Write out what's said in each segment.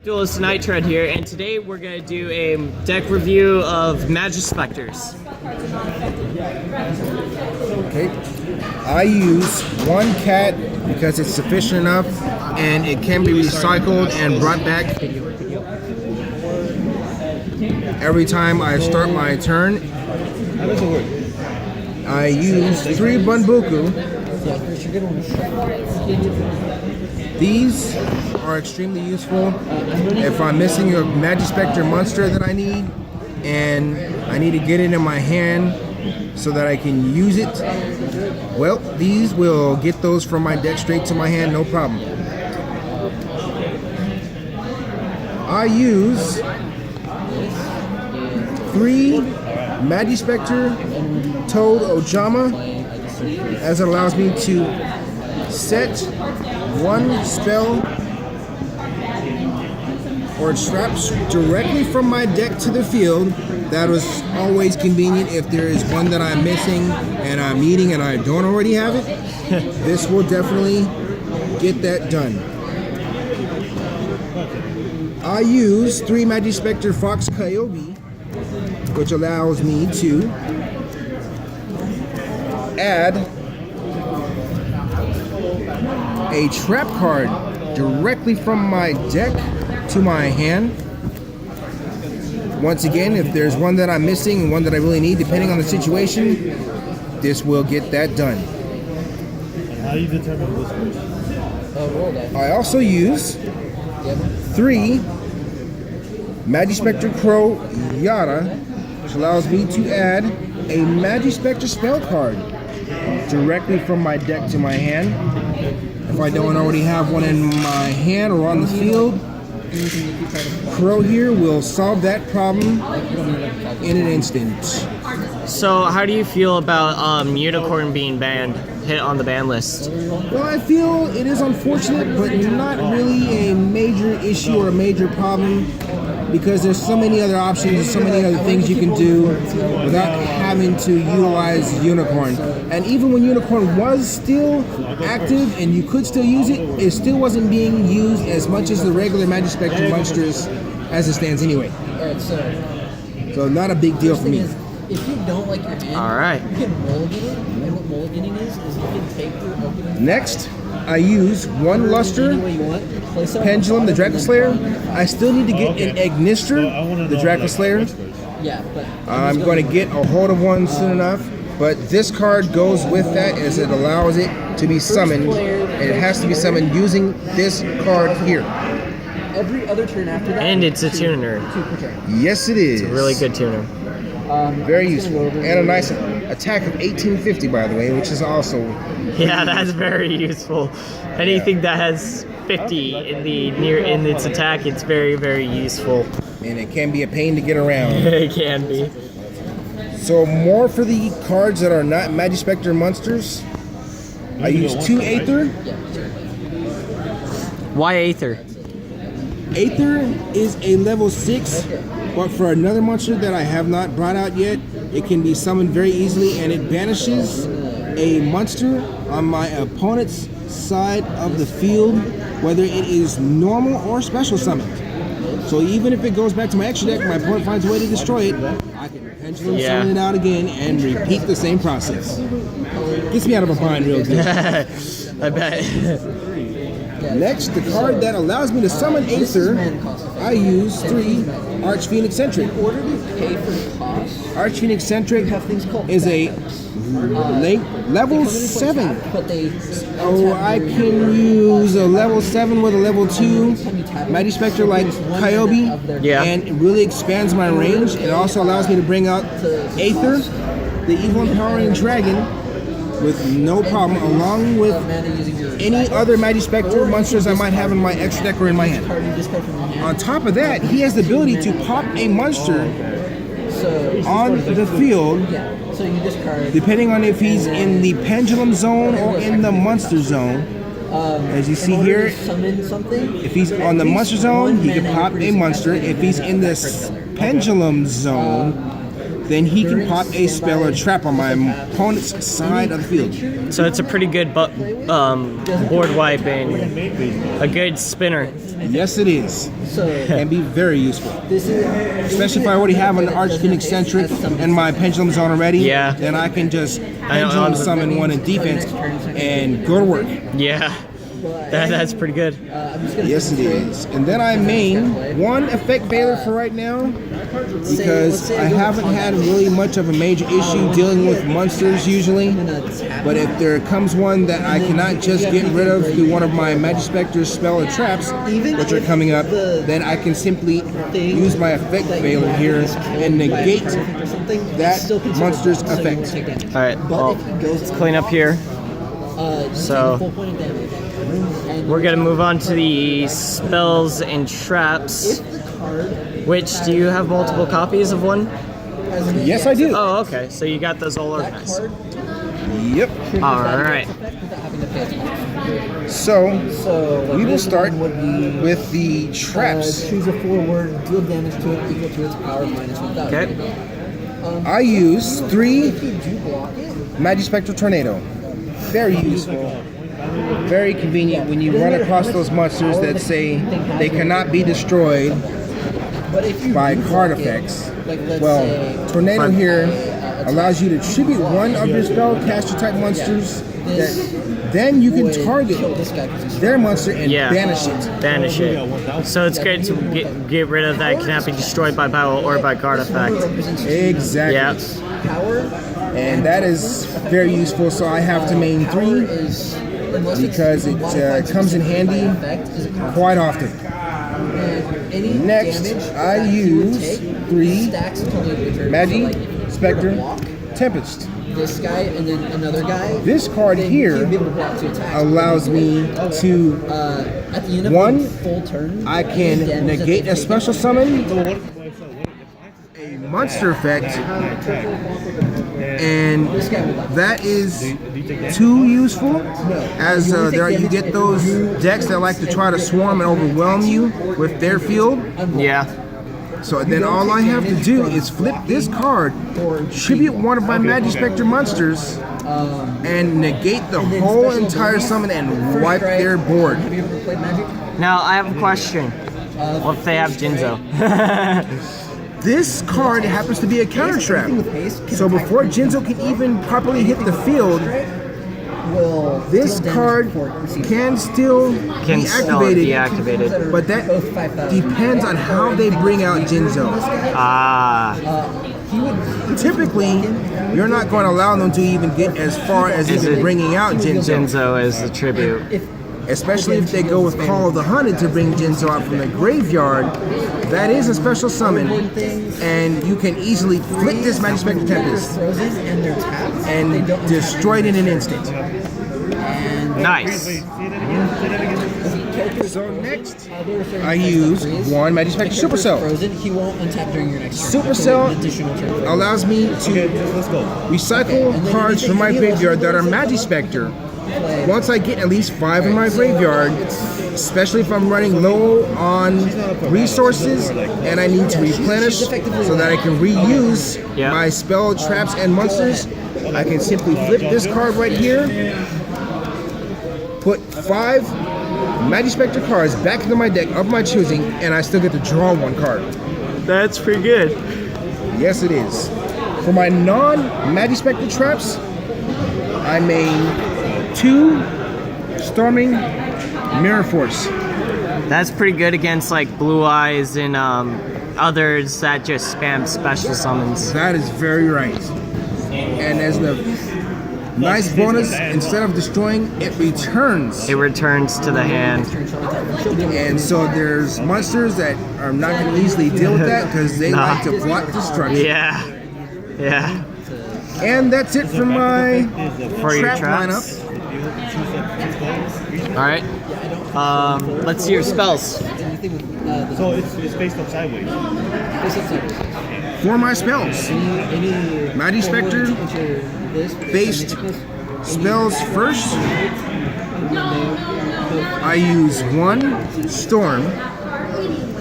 Duelist Nitred here, and today we're going to do a deck review of Majespecters. Okay, I use one cat because it's sufficient enough and it can be recycled and brought back every time I start my turn. I use 3 Bunbuku. These are extremely useful if I'm missing a Majespecter monster that I need and I need to get it in my hand so that I can use it. Well, these will get those from my deck straight to my hand, no problem. I use 3 Majespecter Toad Ojama, as it allows me to set 1 spell or traps directly from my deck to the field. That was always convenient if there is one that I'm missing and I'm needing and I don't already have it. This will definitely get that done. I use 3 Majespecter Fox Coyote, which allows me to add a trap card directly from my deck to my hand. Once again, if there's one that I'm missing and one that I really need, depending on the situation, this will get that done. And how do you determine this person? I also use 3 Majespecter Crow Yada, which allows me to add a Majespecter spell card directly from my deck to my hand. If I don't already have one in my hand or on the field, Crow here will solve that problem in an instant. So, how do you feel about Unicorn being banned, hit on the ban list? Well, I feel it is unfortunate, but not really a major issue or a major problem, because there's so many other options and so many other things you can do without having to utilize Unicorn. And even when Unicorn was still active and you could still use it, it still wasn't being used as much as the regular Majespecter monsters as it stands anyway. So not a big deal for me. If you don't like your hand, Alright. you can mulligan it, and what mulliganing is you can take your opening. Next, I use 1 Luster Any way you want. Place it Pendulum, the Draco Slayer. I still need to get an Ignister, the Draco Slayer. Yeah, but I'm going to get a hold of one soon enough, but this card goes with that as it allows it to be summoned, and it has to be summoned using this card here. every other turn after that. And it's a tuner. 2 per turn. Yes, it is. It's a really good tuner. Very useful. And a nice attack of 1850, by the way, which is also... Yeah, that's very useful. Anything that has 50 in its attack, it's very, very useful. And it can be a pain to get around. It can be. So more for the cards that are not Majespecter monsters. I use 2 Aether. Why Aether? Aether is a level 6, but for another monster that I have not brought out yet, it can be summoned very easily, and it banishes a monster on my opponent's side of the field, whether it is normal or special summoned. So even if it goes back to my extra deck and my opponent finds a way to destroy it, I can pendulum summon it out again and repeat the same process. Gets me out of a bind real good. I bet. Next, the card that allows me to summon Aether, I use 3 Archfiend Eccentric. In order to pay for the cost, Archfiend Eccentric is a level 7. but they Oh, I can use a level 7 with a level 2 Majespecter like Coyote, Yeah. and it really expands my range. It also allows me to bring out Aether, the Evil Empowering Dragon, with no problem, along with any other Majespecter monsters I might have in my extra deck or in my hand. On top of that, he has the ability to pop a monster on the field, so you discard. depending on if he's in the Pendulum Zone or in the Monster Zone. As you see here, Summon something. if he's on the Monster Zone, he can pop a monster. If he's in the Pendulum Zone, then he can pop a spell or trap on my opponent's side of the field. So it's a pretty good board wipe and a good spinner. Yes, it is. And be very useful. Especially if I already have an Archfiend Eccentric and my Pendulum's on already. Yeah. Then I can just Pendulum summon one in defense and go to work. Yeah. That's pretty good. Yes, it is. And then I main one Effect Veiler for right now because I haven't had really much of a major issue dealing with monsters usually. But if there comes one that I cannot just get rid of through one of my Majespecters spell or traps, which are coming up, then I can simply use my Effect Veiler here and negate that monster's effect. Alright, well, let's clean up here. So we're gonna move on to the spells and traps. Which, do you have multiple copies of one? Yes, I do. Oh, okay. So you got those all organized. Yep. Alright. So we will start with the traps. Choose a 4-word, deal damage to it equal to its power minus 1,000. Okay. I use 3 Majespectral Tornado. Very useful. Very convenient when you run across those monsters that say they cannot be destroyed by card effects. Well, Tornado here allows you to tribute one of your spellcaster type monsters that then you can target their monster and banish it. Banish it. So it's good to get rid of that cannot be destroyed by battle or by card effect. Exactly. Yep. And that is very useful, so I have to main 3 because it comes in handy quite often. Next, I use 3 Majespecter Tempest. This guy and then another guy. This card here allows me to, at the end of 1, full turn, I can negate a special summon, a monster effect, and that is too useful, as you get those decks that like to try to swarm and overwhelm you with their field. Yeah. So then all I have to do is flip this card, tribute one of my Majespecter monsters, and negate the whole entire summon and wipe their board. Now I have a question. What if they have Jinzo? This card happens to be a counter trap. So before Jinzo can even properly hit the field, this card can still be activated, but that depends on how they bring out Jinzo. Typically, you're not going to allow them to even get as far as even bringing out Jinzo. Jinzo as the tribute. Especially if they go with Call of the Hunted to bring Jinzo out from the graveyard. That is a special summon, and you can easily flip this Majespecter Tempest and destroy it in an instant. Nice. So next, I use 1 Majespecter Supercell. He won't untap during your next Supercell allows me to recycle cards from my graveyard that are Majespecter. Once I get at least 5 in my graveyard, especially if I'm running low on resources and I need to replenish so that I can reuse my spell, traps, and monsters, I can simply flip this card right here, put 5 Majespecter cards back into my deck of my choosing, and I still get to draw 1 card. That's pretty good. Yes, it is. For my non-Majespecter traps, I main 2 Storming Mirror Force. That's pretty good against like Blue Eyes and others that just spam special summons. That is very right. And as the nice bonus, instead of destroying, it returns. It returns to the hand. And so there's monsters that are not going to easily deal with that because they like to block destruction. Yeah. Yeah. And that's it for my your trap traps. lineup. Alright. Let's see your spells. So it's based on sideways. For my spells, Majespecter based spells first. I use 1 Storm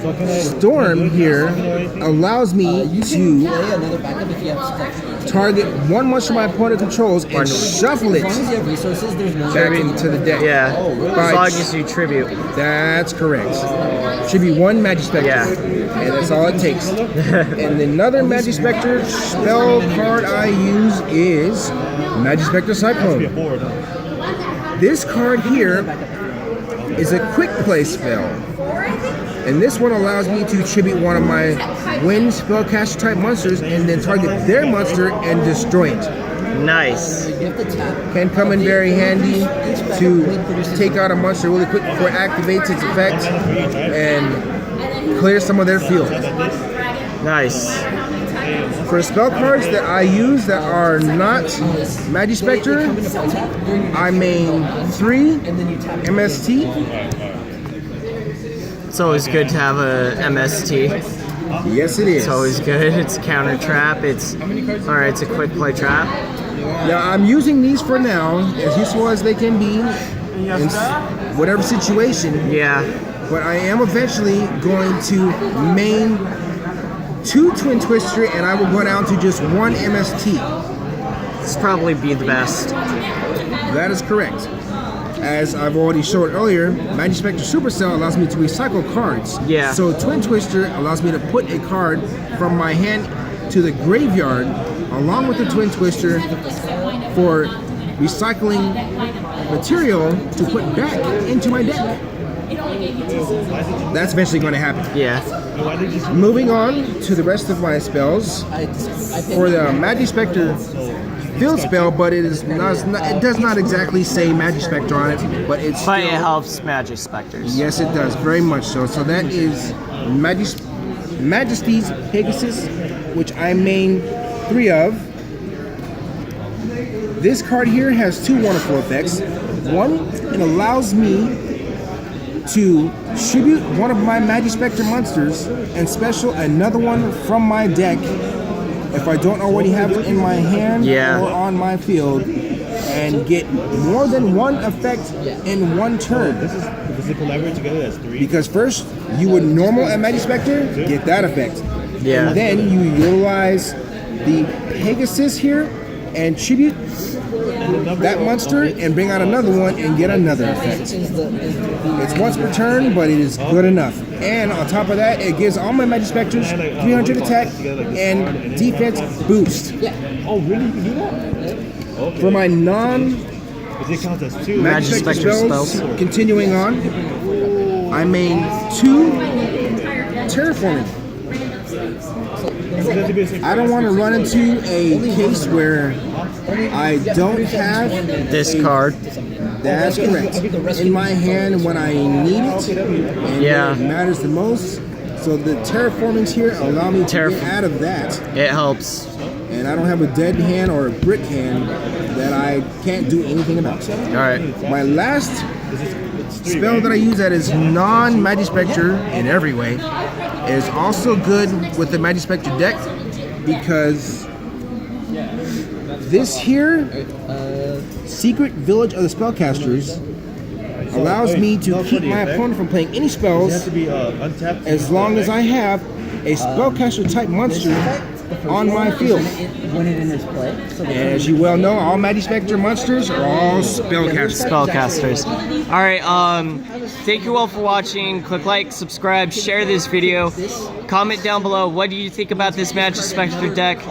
Storm here allows me to Play another backup if you have stuff. target one monster my opponent controls and shuffle it As long as you have resources, there's no back into the deck. Yeah, By- as long as you tribute. That's correct. Should be one Majespecter. Yeah. And that's all it takes. And another Majespecter spell card I use is Majespecter Cyclone. This card here is a quick play spell. And this one allows me to tribute one of my wind spellcaster type monsters and then target their monster and destroy it. Nice. You have to tap. Can come in very handy to take out a monster really quick before it activates its effect and clear some of their field. Nice. For spell cards that I use that are not Majespecter, I main 3 MST. It's always good to have a MST. Yes, it is. It's always good. It's a counter trap. It's alright. It's a quick play trap. Now I'm using these for now, as useful as they can be in whatever situation. Yeah. But I am eventually going to main 2 Twin Twister, and I will go down to just 1 MST. This probably be the best. That is correct. As I've already showed earlier, Majespecter Supercell allows me to recycle cards. Yeah. So Twin Twister allows me to put a card from my hand to the graveyard along with the Twin Twister for recycling material to put back into my deck. That's eventually going to happen. Yeah. Moving on to the rest of my spells. For the Majespecter field spell, but it does not exactly say Majespecter on it, but it's But still, it helps Majespecters. yes, it does, very much so. So that is Majesty's Pegasus, which I main 3 of. This card here has 2 wonderful effects. One, it allows me to tribute one of my Majespecter monsters and special another one from my deck if I don't already have it in my hand or on my field, and get more than one effect in one turn. Does it collaborate together? That's 3. Because first, you would normal a Majespecter, get that effect. Yeah. And then you utilize the Pegasus here and tribute that monster and bring out another one and get another effect. It's once per turn, but it is good enough. And on top of that, it gives all my Majespecters 300 attack and defense boost. Oh, really? You can do that? For my Does it count as 2? non-Majespecter Majespecter spells, spells. continuing on, I main 2 Terraforming. I don't want to run into a case where I don't have This card. That's correct. In my hand when I need it and when it matters the most. So the terraformings here allow me to get out of that. It helps. And I don't have a dead hand or a brick hand that I can't do anything about. Alright. My last spell that I use that is non-Majespecter in every way is also good with the Majespecter deck because this here, Secret Village of the Spellcasters, allows me to keep my opponent from playing any spells as long as I have a spellcaster type monster on my field. When it enters play. So And as you well know, all Majespecter monsters are all spellcasters. Spellcasters. Alright, thank you all for watching. Click like, subscribe, share this video. Comment down below what do you think about this Majespecter deck.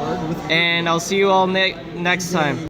And I'll see you all next time.